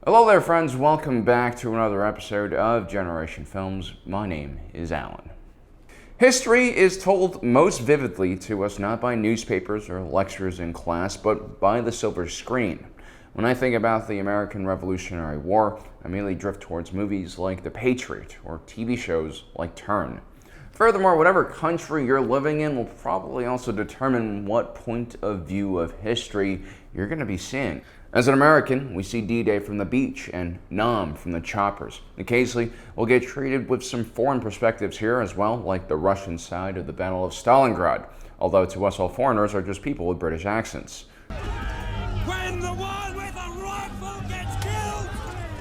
Hello there, friends. Welcome back to another episode of Generation Films. My name is Alan. History is told most vividly to us not by newspapers or lectures in class, but by the silver screen. When I think about the American Revolutionary War, I mainly drift towards movies like The Patriot or TV shows like Turn. Furthermore, whatever country you're living in will probably also determine what point of view of history you're going to be seeing. As an American, we see D-Day from the beach and Nam from the choppers. Occasionally, we'll get treated with some foreign perspectives here as well, like the Russian side of the Battle of Stalingrad, although to us all foreigners are just people with British accents. When the one with a rifle gets killed,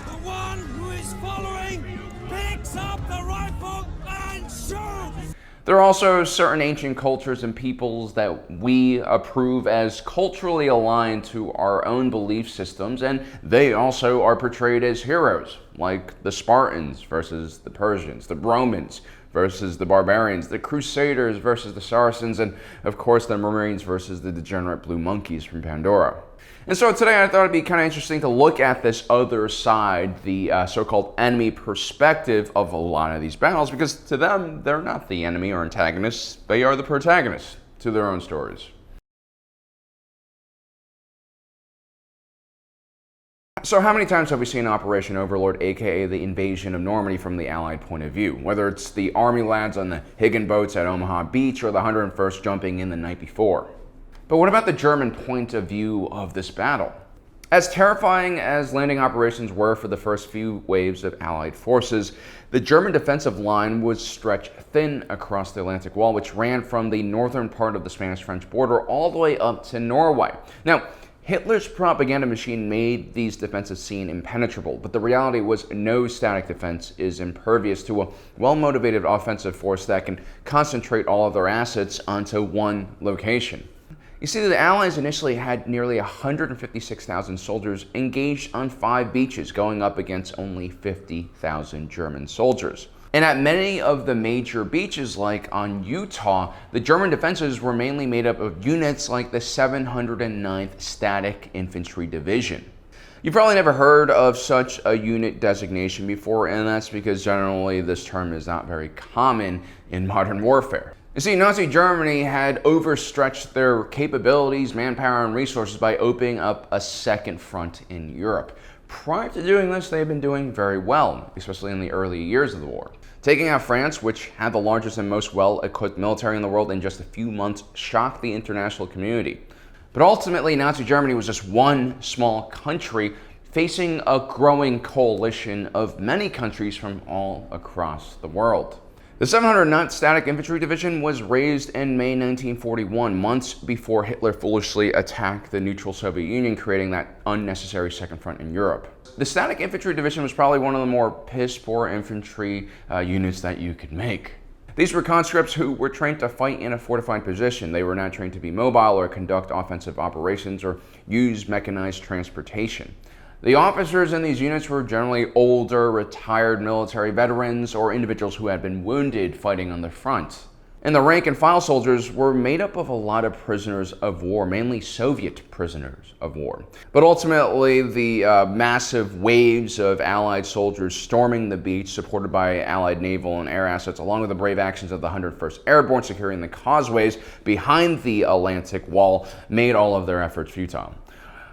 the one who is following picks up the rifle and shoots! There are also certain ancient cultures and peoples that we approve as culturally aligned to our own belief systems, and they also are portrayed as heroes, like the Spartans versus the Persians, the Romans versus the barbarians, the Crusaders versus the Saracens, and of course the Marines versus the degenerate blue monkeys from Pandora. And so today I thought it'd be kind of interesting to look at this other side, the so-called enemy perspective of a lot of these battles, because to them, they're not the enemy or antagonists, they are the protagonists to their own stories. So how many times have we seen Operation Overlord, aka the invasion of Normandy, from the Allied point of view? Whether it's the army lads on the Higgin boats at Omaha Beach or the 101st jumping in the night before. But what about the German point of view of this battle? As terrifying as landing operations were for the first few waves of Allied forces, the German defensive line was stretched thin across the Atlantic Wall, which ran from the northern part of the Spanish-French border all the way up to Norway. Now, Hitler's propaganda machine made these defenses seem impenetrable, but the reality was no static defense is impervious to a well-motivated offensive force that can concentrate all of their assets onto one location. You see, the Allies initially had nearly 156,000 soldiers engaged on 5 beaches, going up against only 50,000 German soldiers. And at many of the major beaches, like on Utah, the German defenses were mainly made up of units like the 709th Static Infantry Division. You've probably never heard of such a unit designation before, and that's because generally this term is not very common in modern warfare. You see, Nazi Germany had overstretched their capabilities, manpower, and resources by opening up a second front in Europe. Prior to doing this, they had been doing very well, especially in the early years of the war. Taking out France, which had the largest and most well-equipped military in the world, in just a few months shocked the international community. But ultimately, Nazi Germany was just one small country facing a growing coalition of many countries from all across the world. The 709th Static Infantry Division was raised in May 1941, months before Hitler foolishly attacked the neutral Soviet Union, creating that unnecessary second front in Europe. The Static Infantry Division was probably one of the more piss-poor infantry units that you could make. These were conscripts who were trained to fight in a fortified position. They were not trained to be mobile or conduct offensive operations or use mechanized transportation. The officers in these units were generally older, retired military veterans or individuals who had been wounded fighting on the front. And the rank and file soldiers were made up of a lot of prisoners of war, mainly Soviet prisoners of war. But ultimately, the massive waves of Allied soldiers storming the beach, supported by Allied naval and air assets, along with the brave actions of the 101st Airborne securing the causeways behind the Atlantic Wall, made all of their efforts futile.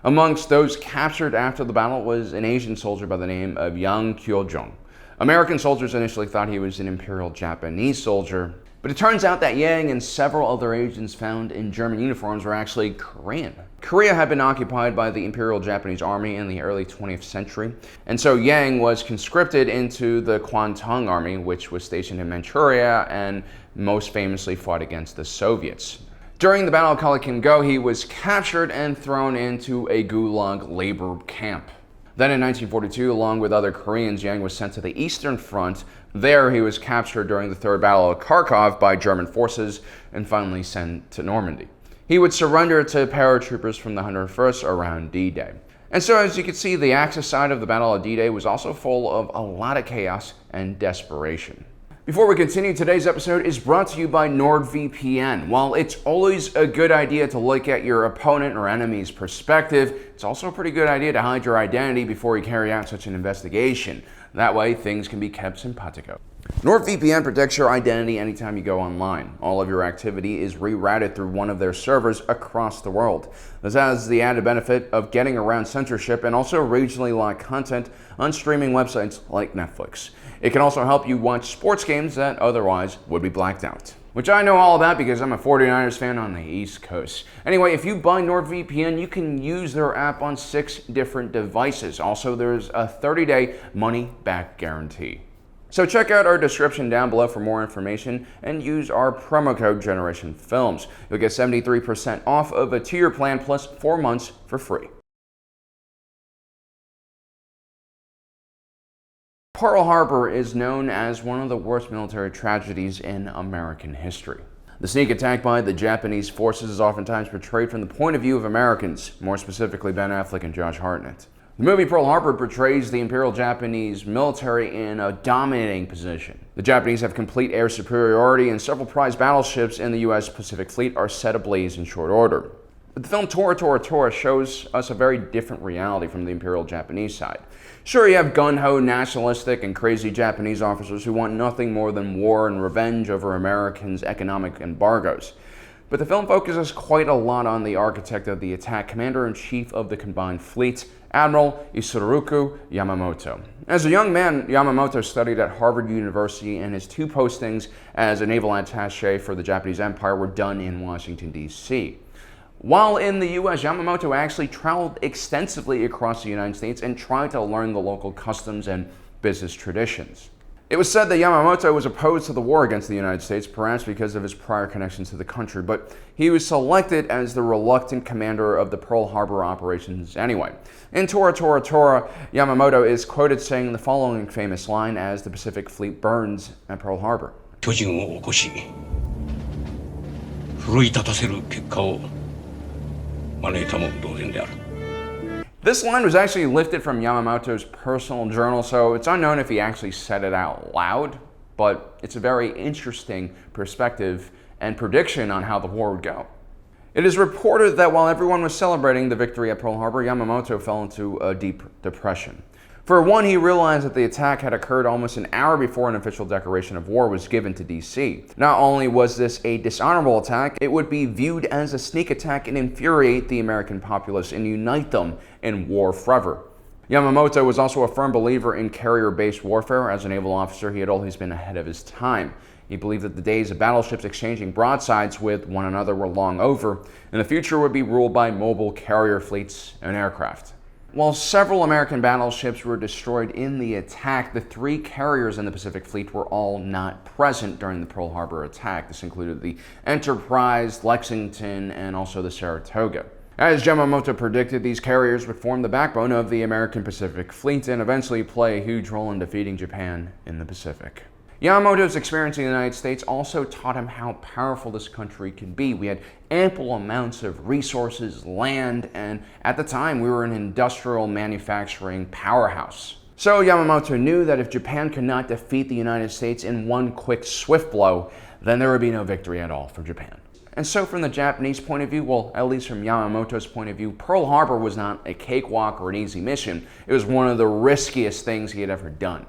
Amongst those captured after the battle was an Asian soldier by the name of Yang Kyo-jong. American soldiers initially thought he was an Imperial Japanese soldier, but it turns out that Yang and several other Asians found in German uniforms were actually Korean. Korea had been occupied by the Imperial Japanese Army in the early 20th century, and so Yang was conscripted into the Kwantung Army, which was stationed in Manchuria and most famously fought against the Soviets. During the Battle of Kalikingo, he was captured and thrown into a gulag labor camp. Then in 1942, along with other Koreans, Yang was sent to the Eastern Front. There, he was captured during the Third Battle of Kharkov by German forces and finally sent to Normandy. He would surrender to paratroopers from the 101st around D-Day. And so, as you can see, the Axis side of the Battle of D-Day was also full of a lot of chaos and desperation. Before we continue, today's episode is brought to you by NordVPN. While it's always a good idea to look at your opponent or enemy's perspective, it's also a pretty good idea to hide your identity before you carry out such an investigation. That way, things can be kept simpatico. NordVPN protects your identity anytime you go online. All of your activity is rerouted through one of their servers across the world. This has the added benefit of getting around censorship and also regionally locked content on streaming websites like Netflix. It can also help you watch sports games that otherwise would be blacked out, which I know all about because I'm a 49ers fan on the East Coast. Anyway, if you buy NordVPN, you can use their app on 6 different devices. Also, there's a 30-day money-back guarantee. So check out our description down below for more information and use our promo code GenerationFilms. You'll get 73% off of a 2-year plan plus 4 months for free. Pearl Harbor is known as one of the worst military tragedies in American history. The sneak attack by the Japanese forces is oftentimes portrayed from the point of view of Americans, more specifically Ben Affleck and Josh Hartnett. The movie Pearl Harbor portrays the Imperial Japanese military in a dominating position. The Japanese have complete air superiority and several prize battleships in the U.S. Pacific Fleet are set ablaze in short order. But the film Tora Tora Tora shows us a very different reality from the Imperial Japanese side. Sure, you have gun-ho, nationalistic, and crazy Japanese officers who want nothing more than war and revenge over Americans' economic embargoes. But the film focuses quite a lot on the architect of the attack, Commander-in-Chief of the Combined Fleet, Admiral Isoroku Yamamoto. As a young man, Yamamoto studied at Harvard University, and his 2 postings as a naval attaché for the Japanese Empire were done in Washington, D.C. While in the U.S., Yamamoto actually traveled extensively across the United States and tried to learn the local customs and business traditions. It was said that Yamamoto was opposed to the war against the United States, perhaps because of his prior connections to the country, but he was selected as the reluctant commander of the Pearl Harbor operations anyway. In Tora Tora Tora, Yamamoto is quoted saying the following famous line as the Pacific Fleet burns at Pearl Harbor. This line was actually lifted from Yamamoto's personal journal, so it's unknown if he actually said it out loud, but it's a very interesting perspective and prediction on how the war would go. It is reported that while everyone was celebrating the victory at Pearl Harbor, Yamamoto fell into a deep depression. For one, he realized that the attack had occurred almost an hour before an official declaration of war was given to D.C. Not only was this a dishonorable attack, it would be viewed as a sneak attack and infuriate the American populace and unite them in war forever. Yamamoto was also a firm believer in carrier-based warfare. As a naval officer, he had always been ahead of his time. He believed that the days of battleships exchanging broadsides with one another were long over, and the future would be ruled by mobile carrier fleets and aircraft. While several American battleships were destroyed in the attack, the 3 carriers in the Pacific Fleet were all not present during the Pearl Harbor attack. This included the Enterprise, Lexington, and also the Saratoga. As Yamamoto predicted, these carriers would form the backbone of the American Pacific Fleet and eventually play a huge role in defeating Japan in the Pacific. Yamamoto's experience in the United States also taught him how powerful this country could be. We had ample amounts of resources, land, and at the time we were an industrial manufacturing powerhouse. So Yamamoto knew that if Japan could not defeat the United States in one quick, swift blow, then there would be no victory at all for Japan. And so from the Japanese point of view, well, at least from Yamamoto's point of view, Pearl Harbor was not a cakewalk or an easy mission. It was one of the riskiest things he had ever done.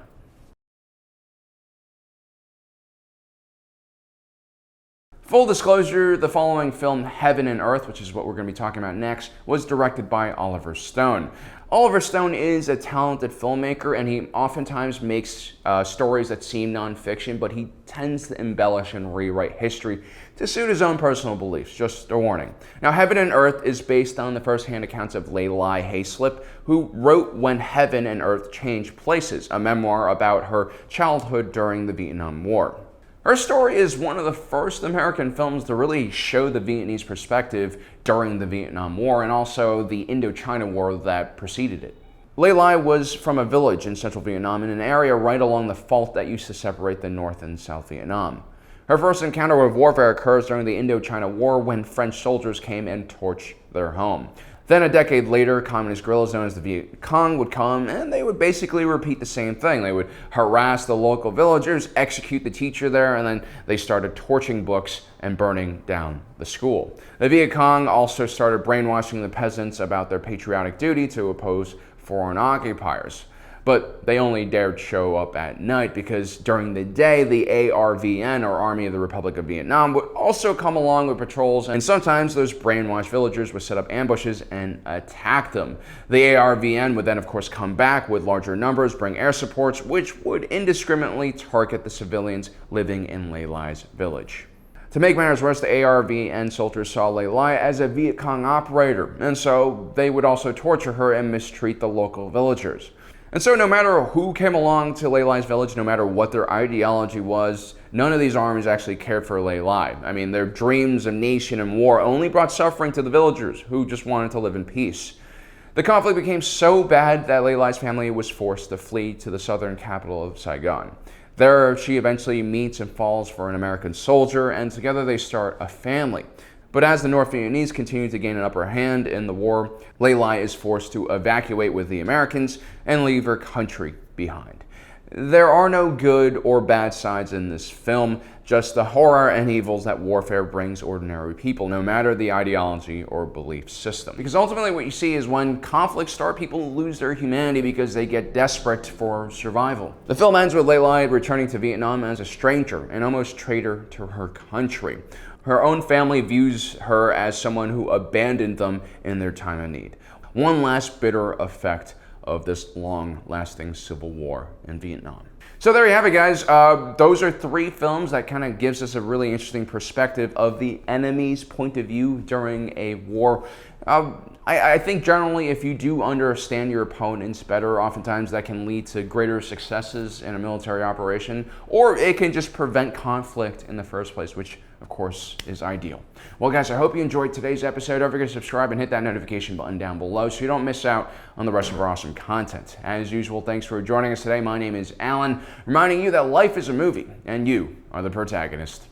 Full disclosure, the following film, Heaven and Earth, which is what we're going to be talking about next, was directed by Oliver Stone. Oliver Stone is a talented filmmaker, and he oftentimes makes stories that seem nonfiction, but he tends to embellish and rewrite history to suit his own personal beliefs. Just a warning. Now, Heaven and Earth is based on the first-hand accounts of Leilai Hayslip, who wrote When Heaven and Earth Changed Places, a memoir about her childhood during the Vietnam War. Her story is one of the first American films to really show the Vietnamese perspective during the Vietnam War and also the Indochina War that preceded it. Leilai was from a village in central Vietnam in an area right along the fault that used to separate the North and South Vietnam. Her first encounter with warfare occurs during the Indochina War when French soldiers came and torched their home. Then a decade later, communist guerrillas known as the Viet Cong would come, and they would basically repeat the same thing. They would harass the local villagers, execute the teacher there, and then they started torching books and burning down the school. The Viet Cong also started brainwashing the peasants about their patriotic duty to oppose foreign occupiers. But they only dared show up at night because during the day, the ARVN, or Army of the Republic of Vietnam, would also come along with patrols, and sometimes those brainwashed villagers would set up ambushes and attack them. The ARVN would then, of course, come back with larger numbers, bring air supports, which would indiscriminately target the civilians living in Lê Lai's village. To make matters worse, the ARVN soldiers saw Lê Lai as a Viet Cong operator, and so they would also torture her and mistreat the local villagers. And so no matter who came along to Lê Lai's village, no matter what their ideology was, none of these armies actually cared for Lê Lai. I mean, their dreams of nation and war only brought suffering to the villagers who just wanted to live in peace. The conflict became so bad that Lê Lai's family was forced to flee to the southern capital of Saigon. There, she eventually meets and falls for an American soldier, and together they start a family. But as the North Vietnamese continue to gain an upper hand in the war, Lê Lai is forced to evacuate with the Americans and leave her country behind. There are no good or bad sides in this film, just the horror and evils that warfare brings ordinary people, no matter the ideology or belief system. Because ultimately what you see is when conflicts start, people lose their humanity because they get desperate for survival. The film ends with Lê Lai returning to Vietnam as a stranger and almost traitor to her country. Her own family views her as someone who abandoned them in their time of need. One last bitter effect of this long-lasting civil war in Vietnam. So there you have it, guys. Those are 3 films that kind of gives us a really interesting perspective of the enemy's point of view during a war. I think generally if you do understand your opponents better, oftentimes that can lead to greater successes in a military operation, or it can just prevent conflict in the first place, which of course is ideal. Well guys, I hope you enjoyed today's episode. Don't forget to subscribe and hit that notification button down below so you don't miss out on the rest of our awesome content. As usual, thanks for joining us today. My name is Alan, reminding you that life is a movie and you are the protagonist.